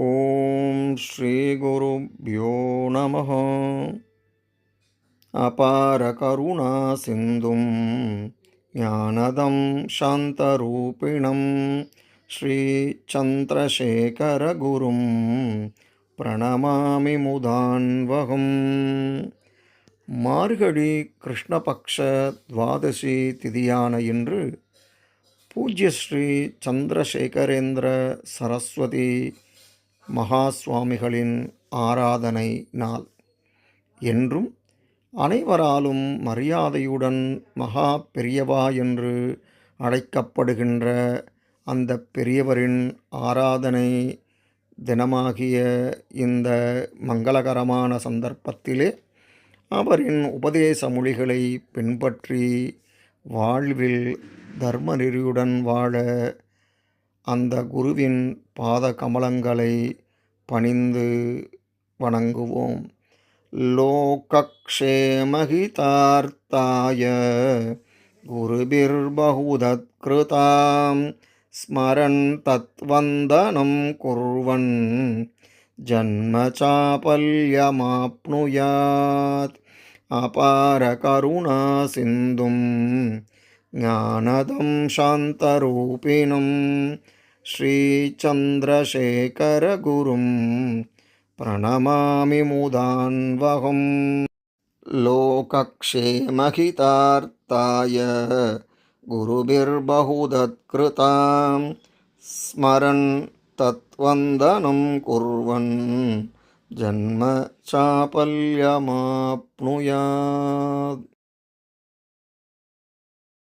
ஓம் ஸ்ரீ குருப்யோ நமः. அபார கருணா சிந்தும் ஞானதம் சாந்தரூபிணம் ஸ்ரீ சந்திரசேகர குரும் பிரணமாமி முதான்வகம். மார்கழி கிருஷ்ணபக்ஷ துவாதசி திதியான இன்று பூஜ்ய ஸ்ரீ சந்திரசேகரேந்திர சரஸ்வதி மகா சுவாமிகளின் ஆராதனை நாள். என்றும் அனைவராலும் மரியாதையுடன் மகா பெரியவா என்று அழைக்கப்படுகின்ற அந்த பெரியவரின் ஆராதனை தினமாகிய இந்த மங்களகரமான சந்தர்ப்பத்திலே அவரின் உபதேச மொழிகளை பின்பற்றி வாழ்வில் தர்ம நெறியுடன் வாழ அந்த குருவின் பாத கமலங்களை பணிந்து வணங்குவோம். லோகக்ஷேமஹிதார்த்தாய குருபிர்பஹுதத்கிருதாம் ஸ்மரன் தத்வந்தனம் குர்வன் ஜன்ம சாபல்யமாப்னுயாத். அபார கருணா சிந்தும் ஞானதம் சாந்தரூபிணம் ஸ்ரீ சந்திரசேகர குரும் பிரணமாமி முதான்வகம். லோகக்ஷேமஹிதார்த்தாய குருபிர்பஹுதத்கிருதாம் ஸ்மரன் தத்வந்தனம் குர்வன் ஜன்ம சாபல்யமாப்னுயாத்.